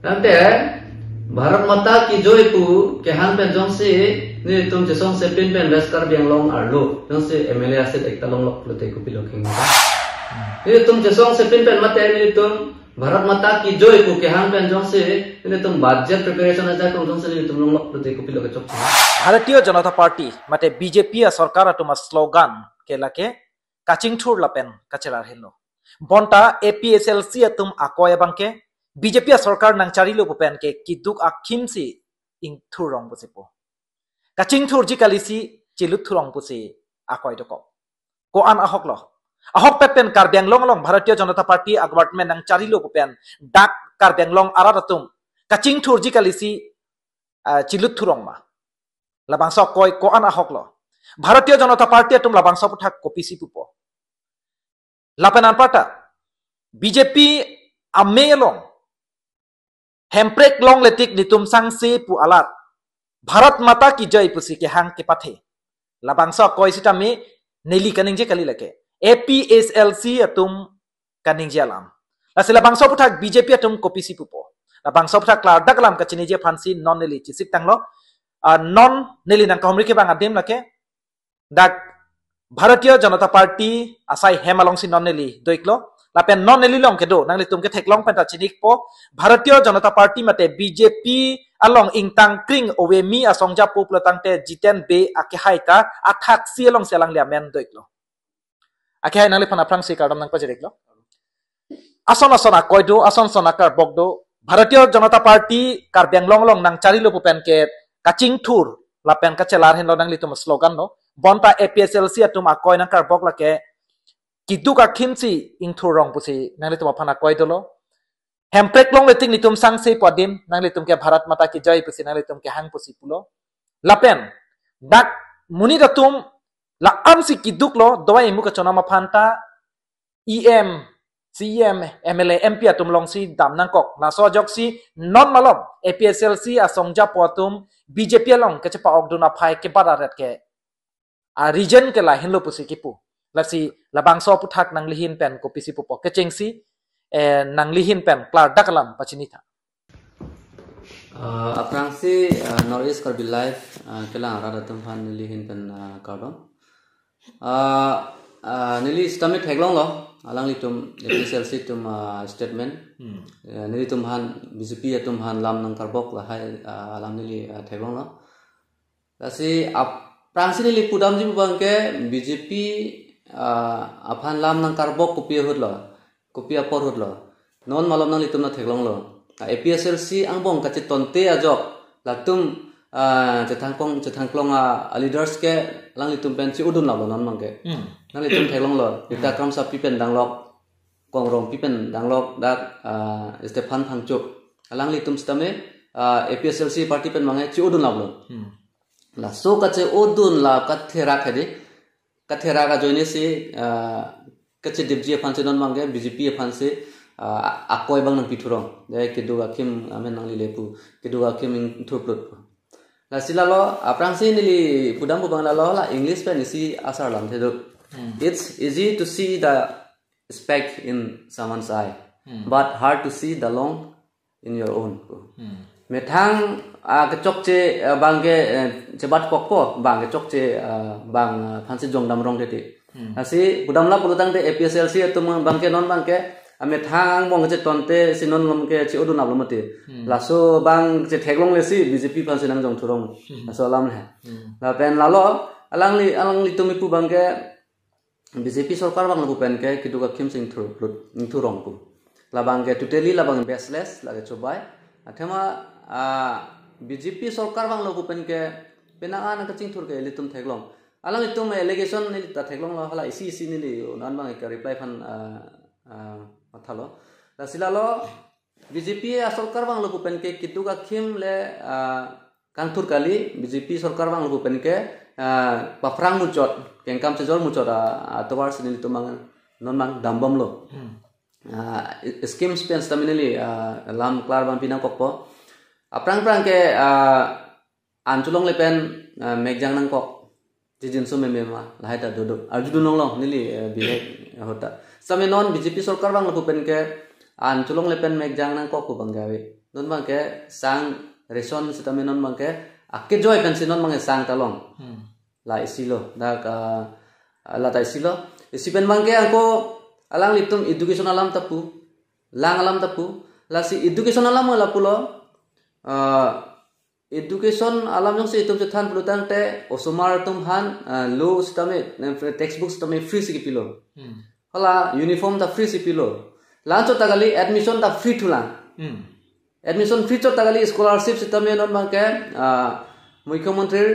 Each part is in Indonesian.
Nanti Bharat Mata ki joy pu ke han pen jong se ni tum je song se pin pen raskar biang long arlo jong se MLA aset ekta long lok lote ko pilok king ni tum je song se pin pen mate ni tum Bharat Mata ki joy pu ke han pen jong se ni tum budget preparation aja ko jong se ni tum long lok lote ko pilok chok Bharatiya Janata पार्टी मते बीजेपी सरकार तुम स्लोगान के लके काचिंग ठुर लपेन कचरार hello bonta APSLC तुम आकोय बंके बीजेपी सरकार नंगचारी लो पुपेन के किदुक आखिम सी ing thurong busipo kaching thur ji kalisi chilut thurong busi akoy doko ko an ahok pepen kar benglong long bharatiya janata party government nangchari lo pupen dak kar benglong araratum kaching thur ji kalisi chilut thurong ma labangso koy ko an ahok lo bharatiya janata party tum labangso puthak kopisi pupo lapenan pata BJP amelong hemprek long letik nitum sangsi pu alat Bharat Mata ki jai pusi ke hang ke pathe labangsa koi sitami neli kaning je kali lake APSLC atum kaning je alam lasila bangsa puthak BJP atum kopisi pupo labangsa puthak klar daklam ka chini je phansi non neli chisik tanglo non neli nang kahumri ke bang adim lake dak Bharatiya Janata Party asai hemalong si non neli doiklo lapen non neli long ke do nang litum ke theklong penta chinik po Bharatiya Janata Party mate BJP along ingtang kring owe mi asongja poplatang te jiten be ake haita athak si along selang liamen doiklo ake hai nang lipana prang si kardam nang pajireklo ason akoido ason sonakar bogdo Bharatiya Janata Party kar benglong long nang charilo pupen ke kaching thur lapen ka chelar hen lo nang litum slogan no bonta APSLC atum akoy nang kar bog lake kiduka khimsi ing thurong pusi nang litum phana koidolo hemprek long leting nitum sangse podim nang litum ke Bharat Mata ki jai pusi nang litum ke hang pusi pulo lapen dak muni datum la amsi kiduk lo doi mu ka chona ma phanta EM CM MLA MP atum long si dam nang kok na so jok si non malom APSLC asongja potum BJP long ke chapa ogduna phai ke bararet ke a region ke la hinlo pusi kipu lasi labang so puthak nang lihin pen ko pisi pupo ke chengsi nang lihin pen klar dakalam pachinita aprang si Northeast Karbi Live kelang rada tumhan lihin pen kardom nili stamit heglong lo alang litum APSLC tum statement nili tumhan BJP tumhan lam nang karbok la hai alang nili heglong lo lasi aprang si nili pudam ji bangke BJP aphan lam nang karbok kopi hudlo kopi apor hudlo non malom nang litum na theklong lo APSLC angbong kache tonte ajok latum cethangklong leaders ke lang litum pen chi udun labo non mangke nang litum theklong lo ita kam sa pipen danglok kongrong pipen danglok dak Stefan Phangchup lang litum stame APSLC party pen mangai chi udun labo la so kache udun la kathera khade kathera ga joine si kache dibji phanse non mangge BJP phanse akoy bang nang piturong dai keduga kim amen nang lilepu keduga kim thuplut la silalo aprang si nili pudam bu bang la la English pen si asar lam thedo it's easy to see the speck in someone's eye but hard to see the long in your own methang kechok che bangge chebat kokpo bang kechok che bang phanse jongdam rong tete asi budamla pulutang te APSLC tum bangke non bangke ame thang bong che tonte sinon lom ke che odun ablom te laso bang che theglong le si BJP phanse nang jong thurong so lam he la pen lalo alang li tumi pu bangke BJP sarkar bang lu pen ke kiduka khim sing thurong pu la bangke totally la bang baseless la ke chobai athema BJP sarkar bang lu pen ke penaan ka ching thur ke litum theglong alang itum allegation ni ta theglong la hala isi ni li nan bang ka reply phan mathalo la silalo BJP sarkar bang lu pen ke kiduka khim le kanthur kali BJP sarkar bang lu pen ke pafrang muchot kengkam sejol muchot atowar sinili tumang non mang dambam lo scheme spends taminili lam klar bang pinang kokpo aprang ke anchulong le pen megjang nang kok jijin so mema lahai ta dodo arjudu nong long nili bihek hota same non BJP sarkar bang lu pen ke an chulong le pen mek jang nang ko ku banggawe non bangke sang reson sitame non bangke akke joy pen sinon bangke sang talong la isilo da ka la ta isilo isipen bangke angko alang litum education alam tapu lang alam tapu la si education alam la pulo education alam jong se itum se than pulutang te osomar tum han lo sitame textbook sitame free si pilo hala uniform ta free si pilo lancho tagali admission ta free thulang admission free cho tagali scholarship sitame non bangke মুখ্যমন্ত্রীর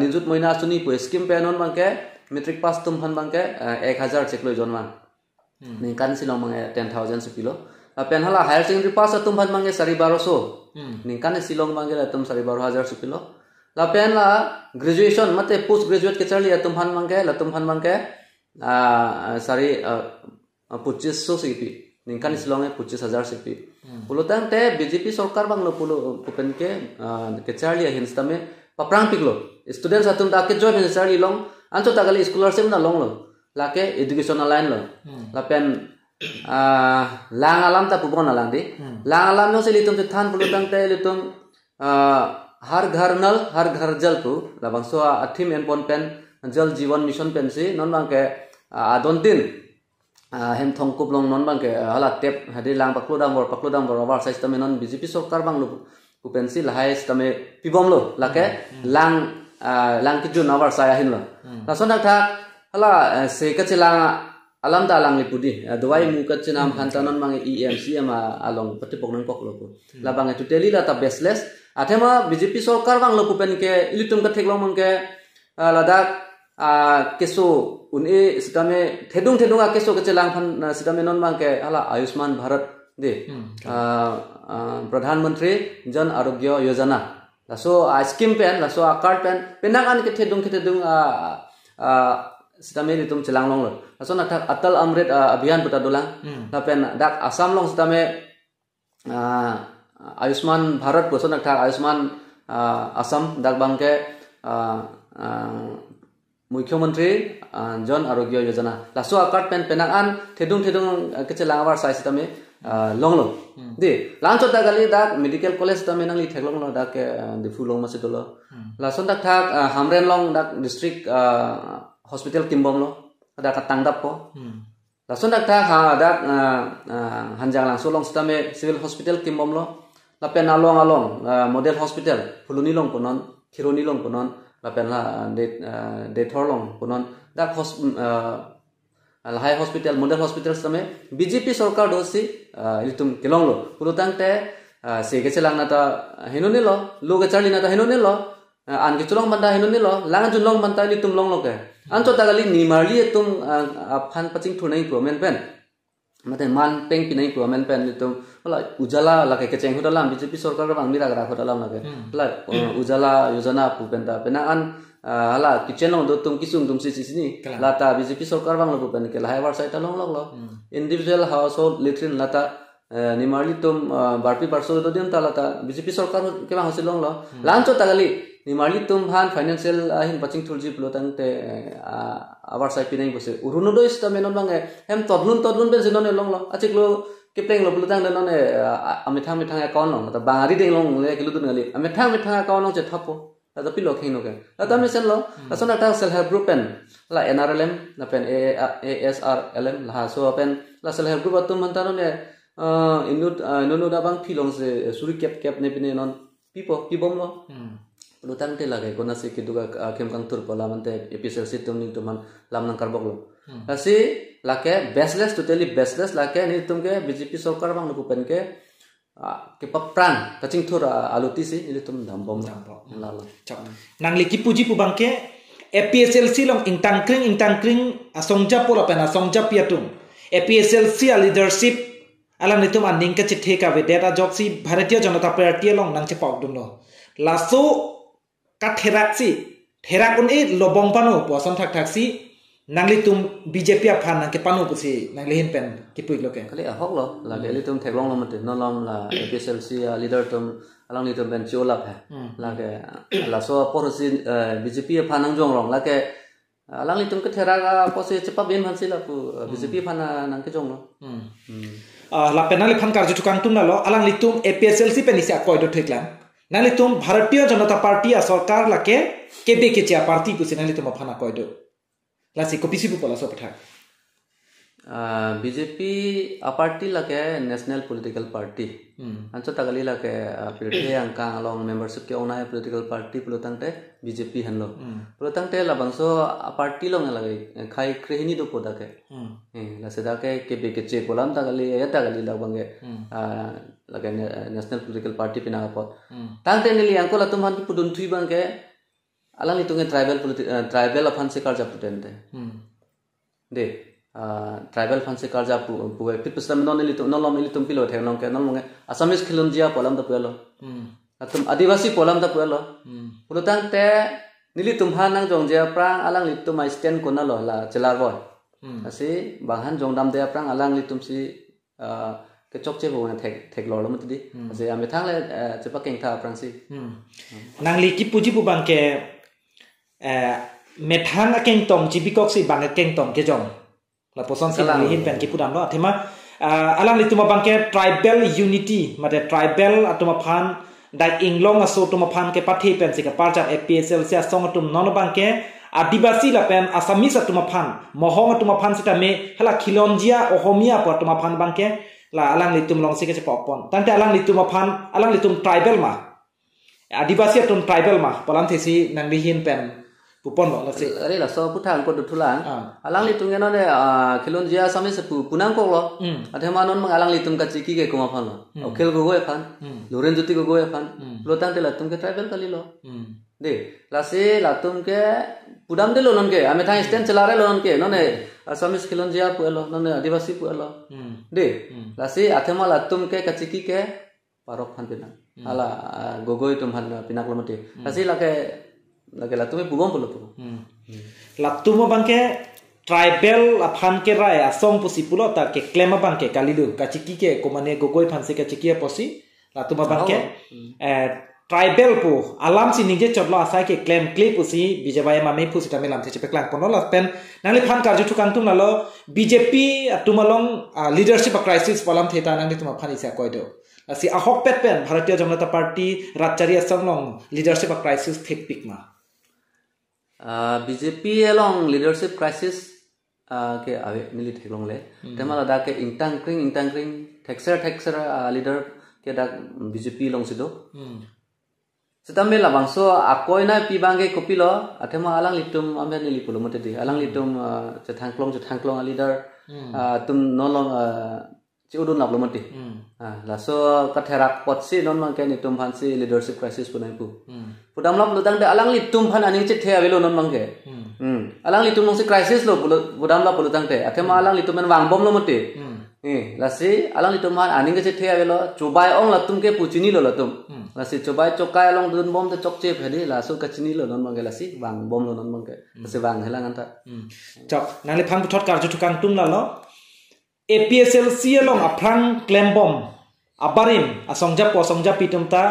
নিযুত মইনা আঁচনি scheme Peñón Banke matric pass তুম হান বাংকে 1000 চেক লই জনমান নিকান সিলং মাংকে 10000 সিপিলো পেন হালা হায়ার সেকেন্ডারি পাস তুম হান বাংকে 1250 নিকান সিলং বাংকে তুম 12500 সিপিলো লা পেন লা গ্রাজুয়েশন মতে পোস্ট গ্রাজুয়েট के चरली तुम हान बांके ला तुम हान बांके 2500 सिपि निकान सिलंग 25000 सिपि पुलोतां ते बीजेपी सरकार बांगलो पुलो पुपेन के चरली हिनस्तमे paprang piklo students atum ta ke job necessary long ancho tagali scholarship na long lo lake educational line lo la pen lang alam ta pubon alang di lang alam no se litum te than pulutang te litum har ghar nal har ghar jal pu la bangso athim en pon pen jal jiwan mission pen si non bang ke adon tin hem thong kuplong non bang ke hala tep hadi lang pakludam bor war size tame non bjp sarkar bang lo kupensi lahai stame pibom lo lake lang ki jun awar saya hin lo la son tha hala se ka chila alam da lang lipudi dwai mu ka chinam khantanon mang emc ama along patipok nang pok lo la bang totally la ta baseless athema bjp sarkar bang lo kupen ke ilitum ka theklong mang ke ladak keso une stame thedung a keso ka chilang phan stame non mang ke hala ayushman bharat de प्रधानमंत्री जन आरोग्य योजना लासो scheme पेन लासो card पेन पेनांगान के थेदुं सितामे तुम चलांग लोंग लासो ना अटल अमृत अभियान पुता दोलां ला पेन दाक आसाम लोंग सितामे आयुष्मान भारत बसो ना आयुष्मान असम दाक बांके मुख्यमंत्री जन आरोग्य योजना लासो कार्ड पेन पेनांगान थेदुं के चलांग वार साइज सितामे long lo di lancho ta gali dak medical college ta menang li theklong lo dak difu long mase dolo la son dak thak hamren long dak district hospital kimbom lo dak tangdap po la son dak thak dak hanjang lang so long stame civil hospital kimbom lo la pen along model hospital fuluni long konon khironi long konon la pen la de thorlong konon dak high hospital model hospital समय बीजेपी सरकार दोसी इल्तुम केलोंग लो पुरुतांग ते सेगे चलांग ना ता हेनुने लो लोगे चाली ना ता हेनुने लो आनके चुलोंग बंदा हेनुने लो लांग जुलोंग बंदा इल्तुम लोंग लो के अंचो तागली निमारली तुम फान पचिंग थुनाई को मेन पेन मते मान पेंग पिनाई को मेन पेन इल्तुम ला उजाला लाके के चेंग हुदालाम बीजेपी सरकार का बांग मिरा गरा हुदालाम लाके ला उजाला योजना पुपेंदा पेना अन hala kitchen lo tum kisung tum sini lata bjp sarkar bang lo pen ke lahai war sai ta long lo individual household latrine lata nimarli tum barpi parso do din ta lata bjp sarkar ke bang hasil long lo lancho tagali nimarli tum han financial hin paching thulji plotang te awar sai pinai bose uruno do ista menon bang hem todlun ben sinon long lo achik lo kepleng lo plotang de non amithang account lo ta bangari ding long le kilu dun gali amithang account lo che thapo ada pilo khino ke ata mesen lo asona ta self help group pen la nrlm la pen asrlm la so pen la self help group atum mantano ne inut nono da bang philong se suri kep ne pine non pibom lo lutan te lage kona se kiduga kem kang tur pola mante episode situm ni tuman lam nang karbok lo asi lake baseless totally baseless lake ni tumke bjp sarkar bang lu pen ke ke papran kacing thur aluti si ili tum dhambom lalo nangli ki puji pu bangke APSLC long intang kring asongja pola pena asongja piatum APSLC leadership alam nitum aning ka chithe ka ve data job si bharatiya janata party long nang che pok dun lo laso ka therak un e lobong pano poson thak si nangli tum BJP aphan nang ke panu pusi nangli hin pen ki puik lo ke kali hok lo la deli tum theklong lo mate no lom la APSLC leader tum alang ni tum ben chola pha la ke la so porosi BJP aphan nang jong rong la ke alang ni tum ke thera ga posi chepa ben phan si la pu BJP aphan nang ke jong lo la penali phan karju tukang tum nalo alang litum APSLC penisi akoi do theklam nang litum Bharatiya Janata Party a sarkar lake kebe kecha party pusi nang litum phana koi do la si kopisi pu pola so pathak BJP a party lake national political party ancho tagali lake pirte angka along membership ke ona political party pulutangte BJP hanlo pulutangte labangso a party long lage khai krehini do podake la sedake kebe keche polam tagali labange lage national political party pina pot tangte nili angko latum han pudun thui bangke alang litunge tribal afan se karja putente de tribal fan se karja puwe pit pusam non litum pilo the non ke non monge assamese khilunjia polam da puelo atum adivasi polam da puelo pulutang te nilitum han nang jongjia prang alang litum mai stand kona lo la chelar boy asi banghan jongdam de prang alang litum si ke chokche bo na thek lo lo mutdi asi ame thang le chepa keng tha prang si nang li ki puji pu bang ke methang a keng tong jibikok si bang keng tong ke jong la poson si lihin pen ki pudam lo thema alang lituma bangke tribal unity mate tribal atuma phan dai inglong aso tuma phan ke pathi pen si ka parjat APSL sia song atum non bangke adibasi la pen assamese atuma phan mohong atuma phan sita me hala khilonjia ohomia po atuma phan bangke la alang litum long si ke popon tante alang lituma phan alang litum tribal ma adibasi atum tribal ma polam thesi nang lihin pen pupon lo la si are la so puthang ko dutulang alang litung eno ne khilonjia sami se punang ko lo athema non mang alang litung ka chiki ke kuma phan lo okhel go goe phan loren joti go goe phan lotang te latum ke tribal kali lo de la se latum ke pudam de lo non ke ame thang stand chala re lo non ke no ne asamis khilonjia puelo no ne adivasi puelo de la se athema latum ke ka chiki ke parok phan pina ala gogoi tum han pinak lo mate la se lage latume bugom polo tu latumo bangke tribal aphan ke rai asong pusi pulo ta ke klema bangke kalilu kachiki ke komane gogoi phanse ke chiki posi latuma bangke tribal pu alam si nije chotlo asai ke claim clip pusi bijabay mame pusi tamelam se chepeklang pono la pen nangli phan karju thukang tum nalo BJP atumalong leadership crisis polam theta nangli tuma phani sa koido asi ahok pet pen Bharatiya Janata Party ratchari asamlong leadership crisis thek pikma BJP along leadership crisis ke ave mili theklong le temala da ke intangkring texer leader ke da BJP long sido sitambe labangso akoina pibange kopilo athema alang litum ambe nili pulo mate di alang litum chathangklong leader tum nolong udun laplo mate la so katherak potsi non man ke nitum phansi leadership crisis punai pu pudam lam ludang de alang litum phan ani che the avelo non mangke alang litum nong se crisis lo pudam la pulutang te athema alang litum men wang bom lo mate la si alang litum man ani ke che the avelo chubai ong latum ke puchini lo latum la si chubai chokai along dun bom te chokche phedi la so kachini lo non mangke la si wang bom lo non mangke se wang helang anta chok nangli phang puthot karju thukang tum la lo APSLC along aplang klembom abarim asongja pitumta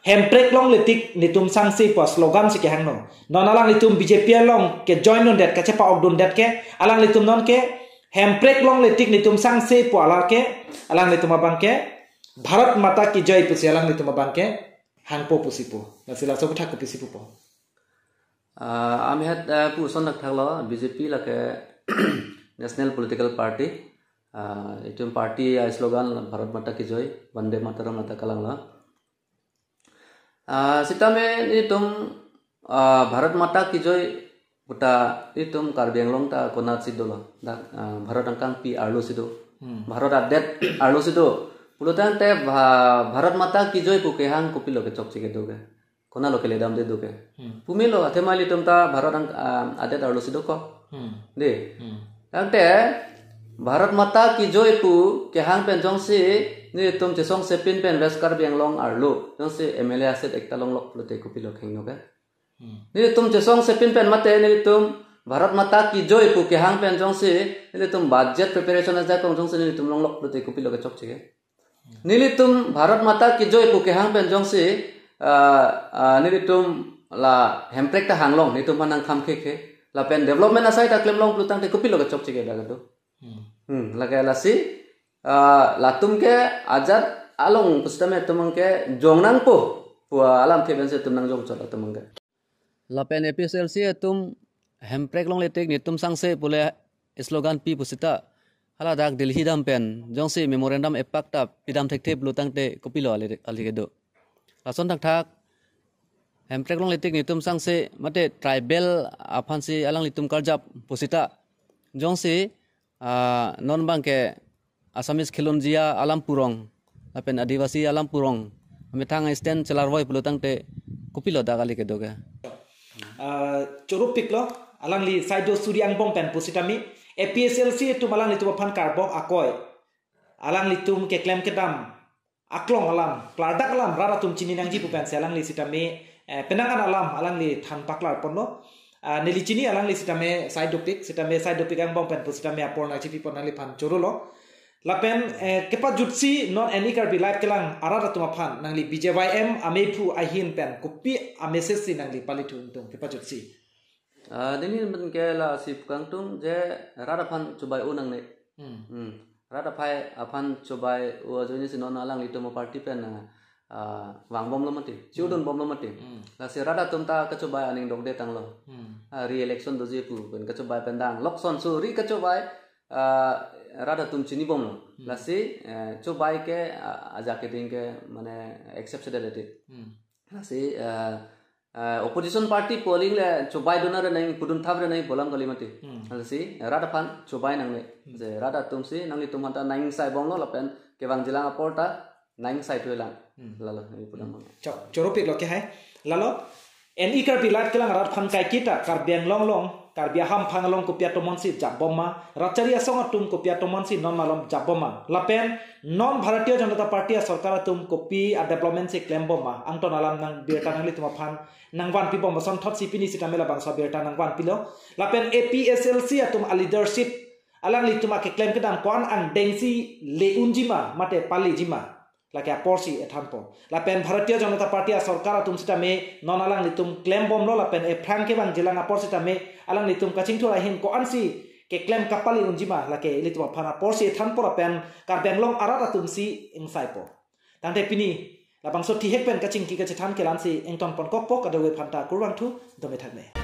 hemprek long letik nitum sangsi po slogan si ke hangno non alang litum BJP along ke join on that ka chepa ogdun that ke alang litum non ke hemprek long letik nitum sangsi po alang litum abang ke Bharat Mata ki jai pusi alang litum abang ke hangpo pusipo nasila so puthak pusipo po ami hat pu son nak thaklo BJP la ke national political party itum party slogan Bharat Mata ki joy Vande Mataram lata kalangla sitame itum Bharat Mata ki joy puta itum Karbi Anglong ta konat sidola da Bharat angkang pi arlo sido Bharat adet arlo sido pulutan te Bharat Mata ki joy pu ke hang kopilo ke chok chike doge kona lo ke ledam de doge pumilo athemali tum ta Bharat adet arlo sido ko de ante Bharat Mata ki joy pu ke hang pen jong si ni tum che song se pin pen ves Karbi Anglong arlo jong si MLA aset ekta long lok plote kopilo kheng no ga ni tum che song se pin pen mate ni tum Bharat Mata ki joy pu ke hang pen jong si ni tum budget preparation as ja kong jong si ni tum long lok plote kopilo ke chok chike ni tum Bharat Mata ki joy pu ke hang pen jong si ni tum la hemprek ta hanglong ni tum manang kham khe la pen development asai ta klem long plutang te kopilo ke chok chike da ga do laga la si latum ke ajat along pustame tumang ke jongnang po pua alam theben se tumnang jong chola tumang ke lapen APSLC tum hemprek long letek ni tum sangse pule slogan pi pusita hala dak Delhi dam pen jongsi memorandum epakta pidam thekte blutang te kopilo aligedo lason tak thak hemprek long letek ni tum sangse mate tribal afansi alang litum karjap pusita jongsi non bangke Asamis Khilonjia alam purong lapen adivasi alam purong metang stand celarwoi pelutang te kupilo da kali kedo ke chorupik lo alang li saido suriang bong pen pusitami APSLC tu malang li tu pan karbok akoi alang li tum ke klem kedam aklong alam klardak alam rara tum chini nangji pu pen selang li sitami penangan alam alang li than paklar ponno neli chini alang li sitame side dopik ang bong pen pusitami apor na chipi pon li pan chorulo lapen kepa jutsi non any karbi live kelang arara tuma phan nangli BJYM amepu ahin pen kopi amesesi nangli palitu untung kepa jutsi dini men ke la sip kang tum je rada phan chubai unang ne rada phai aphan chubai o joni sinon alang litu mo party pen wang bom lomati chiudon bom lomati la se rada tum ta ka chubai aning dok de tang lo re election do je pu pen ka chubai pendang lokson su ri ka chubai rada tum chini bom lo la se chubai ke aja ke ding ke mane exceptionality la se opposition party polling le chubai donar nai pudun thabre nai bolam galimati la se rada pan chubai nang ne je rada tum se nang li tum ta nang sai bom lo lapen ke bang jilang aporta nang sai tu lang lalo ni pudam choropik lo ke hai lalo NE kar bilat kelang rat phan kai kita kar biang long kar bia ham phangalong ko piatomon si jaboma racharia songa tum ko piatomon si non malom jaboma lapen non bharatiya janata party sarkar tum kopi a development se claim boma angton alam nang birta nang li tuma phan nangwan pi bom son thot sipini sitamela bangsa birta nangwan pilo lapen APSLC atum a leadership alang li tuma ke claim kedam kon ang dengsi le unjima mate pali jima laki aporsi ethampo lapen bharatiya janata party sarkar atum sitame non alang li tum claim bom lo lapen e frank ke bang jilang apor sitame alang litum kaching thura hin ko ansi ke claim kapali unjima lake lituma phana porsi thanpora pen karbeng long arata tumsi ingsai po tante pini labang so ti hek pen kaching ki ka chan kelansi engton pon kokpok adawe phanta kurwang thu dome thakme